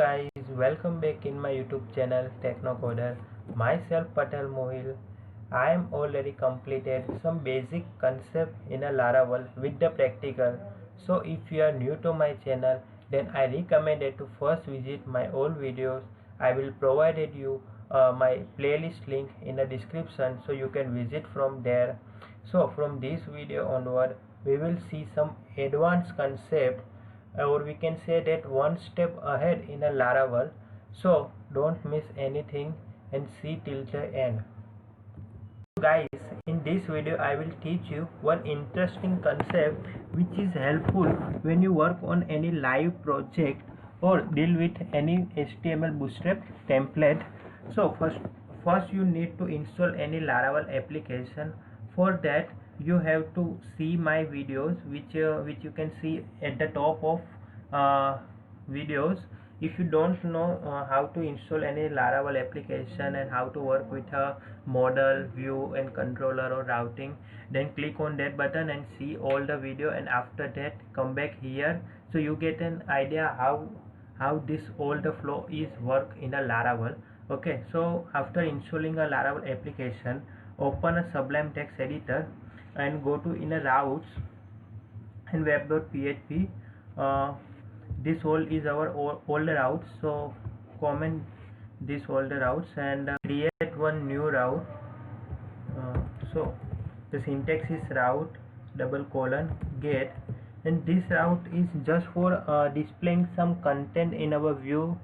Guys, welcome back in my YouTube channel Technocoder. Myself Patel Mohil. I am already completed some basic concept in a Laravel with the practical. So if you are new to my channel, then I recommend to first visit my old videos. I will provide you my playlist link in the description so you can visit from there. So from this video onward, we will see some advanced concept, or we can say that one step ahead in a Laravel. So don't miss anything and see till the end. So guys, in this video I will teach you one interesting concept which is helpful when you work on any live project or deal with any HTML bootstrap template. So first you need to install any Laravel application. For that you have to see my videos, which you can see at the top of videos. If you don't know how to install any Laravel application and how to work with a model, view and controller or routing, then click on that button and see all the video, and after that come back here so you get an idea how this all the flow is work in a Laravel. Okay, so after installing a Laravel application, open a Sublime Text Editor and go to in a routes and web.php. This all is our all the routes, so comment this all the routes and create one new route. So the syntax is route double colon get, and this route is just for displaying some content in our view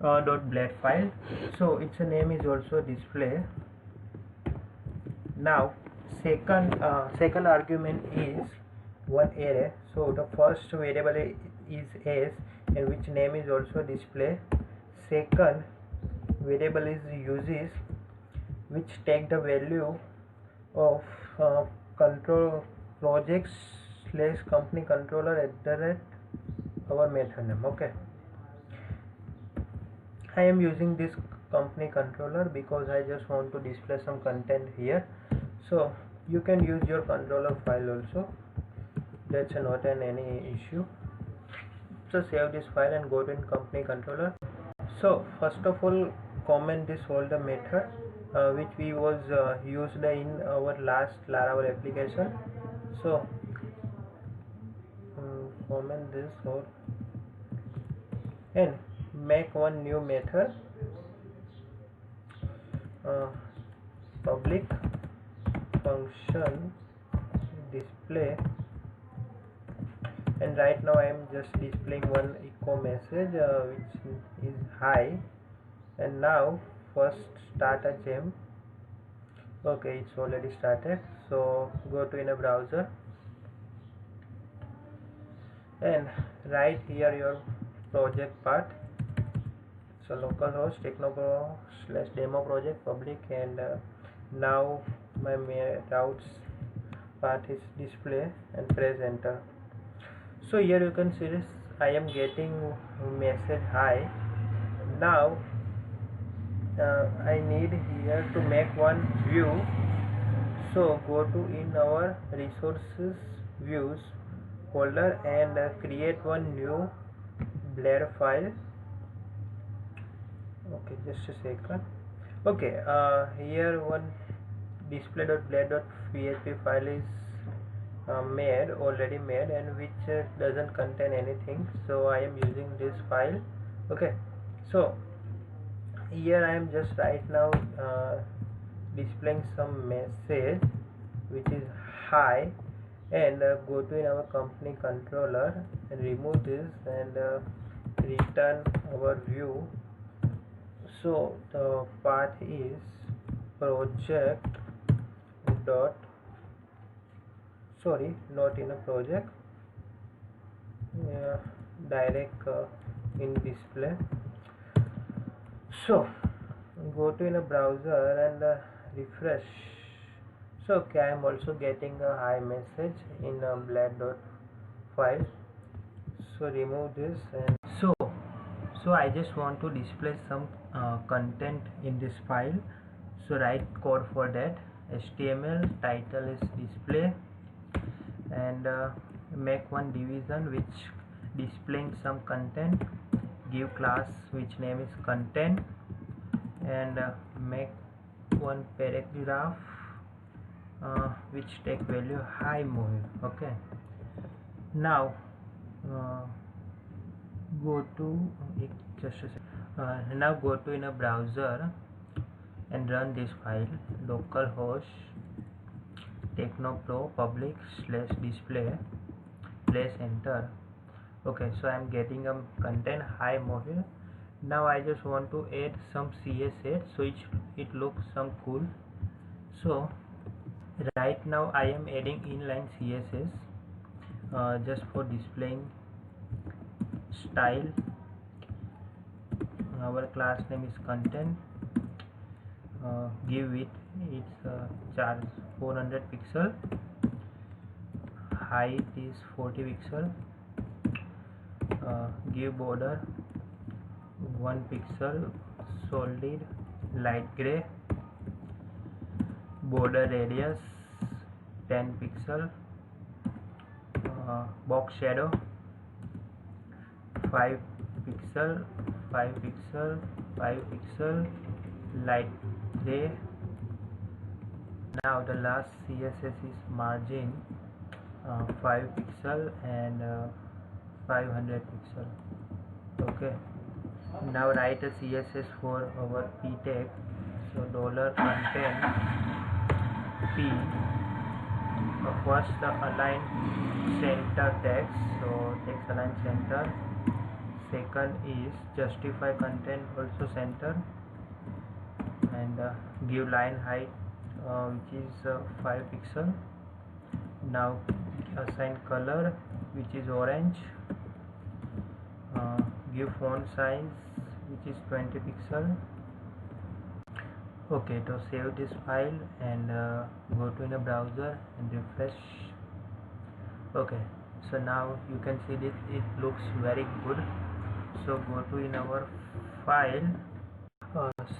.blade file, so its name is also display. Now second argument is one array, so the first variable is s and which name is also display. Second variable is uses, which take the value of control projects slash company controller at the rate our method name. Okay, I am using this company controller because I just want to display some content here. So you can use your controller file also, that's not any issue. So save this file and go to in company controller. So first of all, comment this all the method which we was used in our last Laravel application. So comment this all and make one new method, public function display, and right now I am just displaying one echo message which is hi. And now first start a gem. Okay, it's already started, so go to in a browser and write here your project path. So localhost technopro/demo project public, and now my routes path is display and press enter. So here you can see this, I am getting message hi. Now I need here to make one view, so go to in our resources views folder and create one new blade file. Okay, just a second. Okay, here one display.blade.php file is already made, and which doesn't contain anything, so I am using this file. Okay, so here I am just right now displaying some message which is hi, and go to in our company controller and remove this and return our view. So the path is project dot, sorry, not in a project, direct in display. So go to in a browser and refresh. So okay, I am also getting a hi message in a blade.file, so remove this. And so I just want to display some content in this file, so write code for that. HTML title is display, and make one division which displaying some content, give class which name is content, and make one paragraph which take value hi movie. Okay, now go to just a second. Now go to in a browser and run this file localhost technopro public /display, press enter. Okay, so I'm getting a content hi mobile. Now I just want to add some CSS so it looks some cool. So right now I am adding inline CSS just for displaying style. Our class name is content. Give it its charge 400 pixel, height is 40 pixel, give border 1 pixel, solid light gray, border radius 10 pixel, box shadow 5 pixel, 5 pixel, 5 pixel, light gray. Now the last CSS is margin 5 pixel and 500 pixel. Okay, now write a CSS for our p tag. So $content p, first align center text, so text align center. Second is justify content also center, and give line height which is 5 pixel. Now assign color which is orange, give font size which is 20 pixel. Okay, to save this file and go to in a browser and refresh. Okay, so now you can see this, it looks very good. So go to in our file.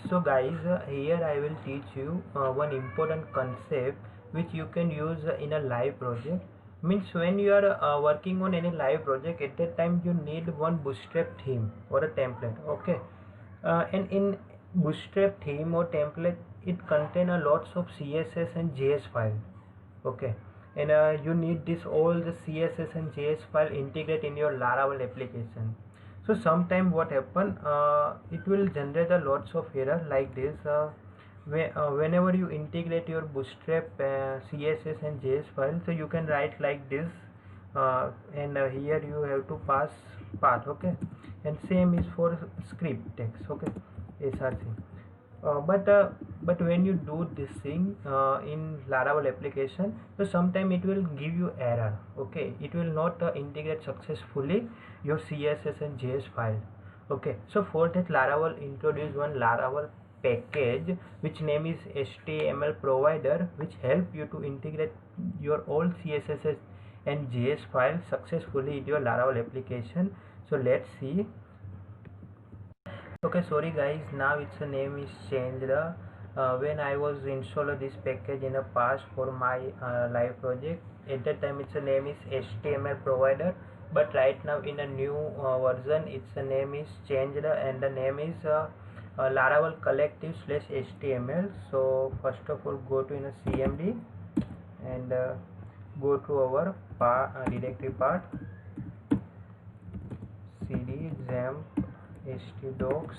So guys, here I will teach you one important concept which you can use in a live project. Means when you are working on any live project, at that time you need one bootstrap theme or a template. Okay, and in bootstrap theme or template, it contain a lots of CSS and JS file. Okay, and you need this all the CSS and JS file integrate in your Laravel application. So sometime what happen, it will generate a lots of error like this. Whenever you integrate your bootstrap CSS and JS file, so you can write like this, and here you have to pass path. Okay, and same is for script text. Okay, src. But when you do this thing in Laravel application, so sometime it will give you error. Okay, it will not integrate successfully your CSS and JS file. Okay, so for that Laravel introduce one Laravel package which name is HTML provider, which help you to integrate your all CSS and JS files successfully in your Laravel application. So let's see. Okay, sorry guys, now its name is changed. When I was install this package in the past for my live project, at that time its name is HTML provider, but right now in a new version its name is changed and the name is Laravel collective /HTML. So first of all go to in a CMD and go to our directory path, cd XAMPP htdocs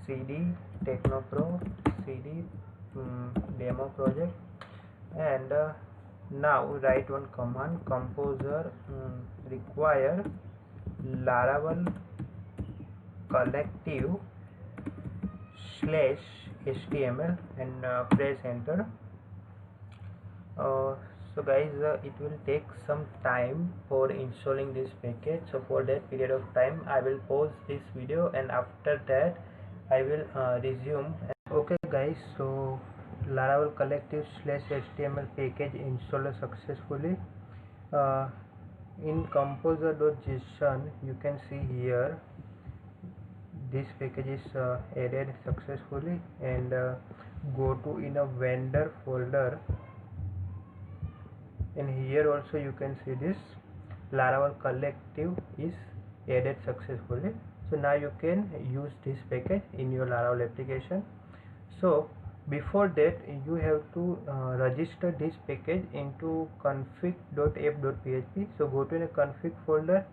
cd technopro cd demo project, and now write one command composer require Laravel collective /HTML and press enter. So guys, it will take some time for installing this package, so for that period of time I will pause this video and after that I will resume. Okay guys, so Laravel collective /HTML package installed successfully. In composer.json you can see here this package is added successfully, and go to in a vendor folder, and here also you can see this Laravel collective is added successfully. So now you can use this package in your Laravel application. So before that you have to register this package into config.app.php. so go to the config folder,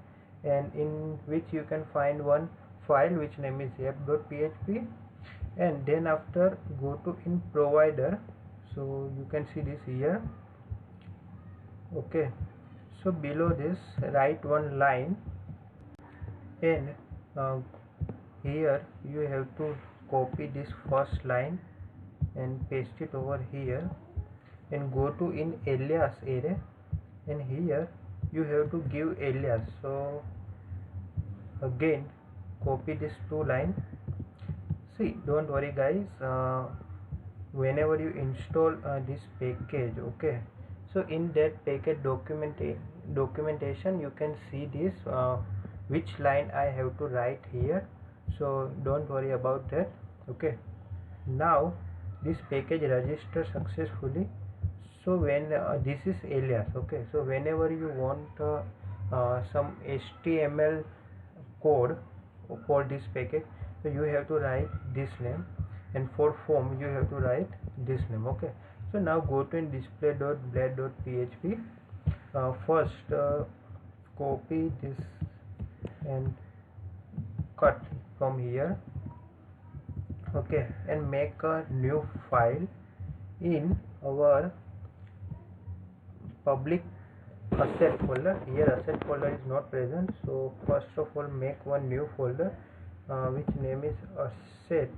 and in which you can find one file which name is app.php, and then after go to in provider. So you can see this here. Okay, so below this write one line, and here you have to copy this first line and paste it over here, and go to in alias array, and here you have to give alias. So again copy this two line. See, don't worry guys, whenever you install this package, okay, so in that package documentation you can see this which line I have to write here, so don't worry about that. Okay, now this package register successfully. So when this is alias, okay, so whenever you want some HTML code for this package, so you have to write this name, and for form you have to write this name. Okay, so now go to in display.blade.php. First copy this and cut from here. Okay, and make a new file in our public asset folder. Here asset folder is not present, so first of all make one new folder which name is asset.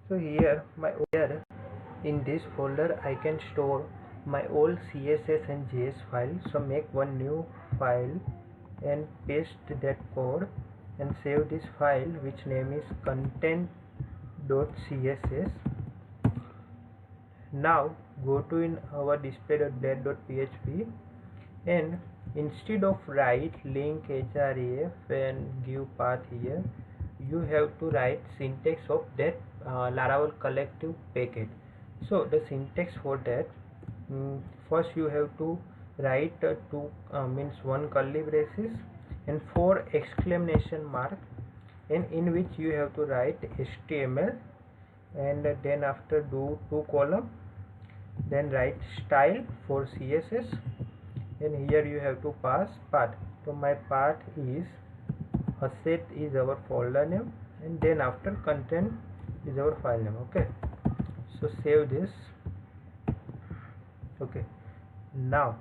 So here in this folder I can store my old CSS and JS file. So make one new file and paste that code and save this file which name is content.css. Now go to in our display.blade.php, and instead of write link href and give path here, you have to write syntax of that Laravel collective package. So the syntax for that, first you have to write two means one curly braces and 4 exclamation mark, and in which you have to write HTML, and then after do 2 column, then write style for CSS, and here you have to pass path. So my path is asset is our folder name, and then after content is our file name. Okay, so save this. Okay, now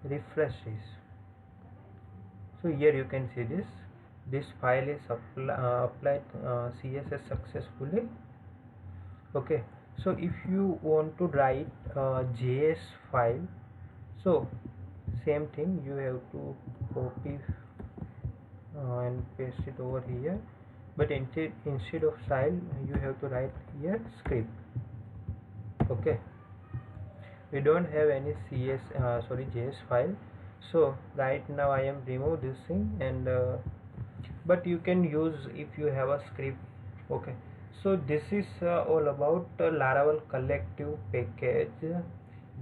refresh this. So here you can see this file is applied CSS successfully. Okay, so if you want to write JS file, so same thing, you have to copy and paste it over here, but instead of style you have to write here script. Okay, we don't have any JS file, so right now I am remove this thing, and but you can use if you have a script. Okay, so this is all about Laravel collective package.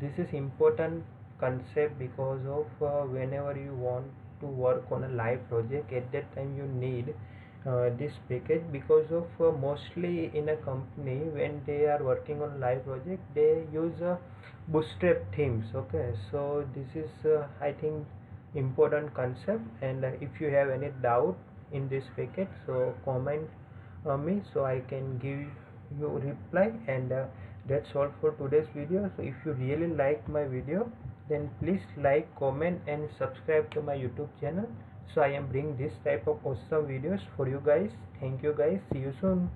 This is important concept because of whenever you want to work on a live project, at that time you need this package, because of mostly in a company when they are working on live project they use bootstrap themes. Okay, so this is I think important concept, and if you have any doubt in this package, so comment me so I can give you reply, and that's all for today's video. So if you really like my video, then please like, comment and subscribe to my YouTube channel, so I am bringing this type of awesome videos for you guys. Thank you guys, see you soon.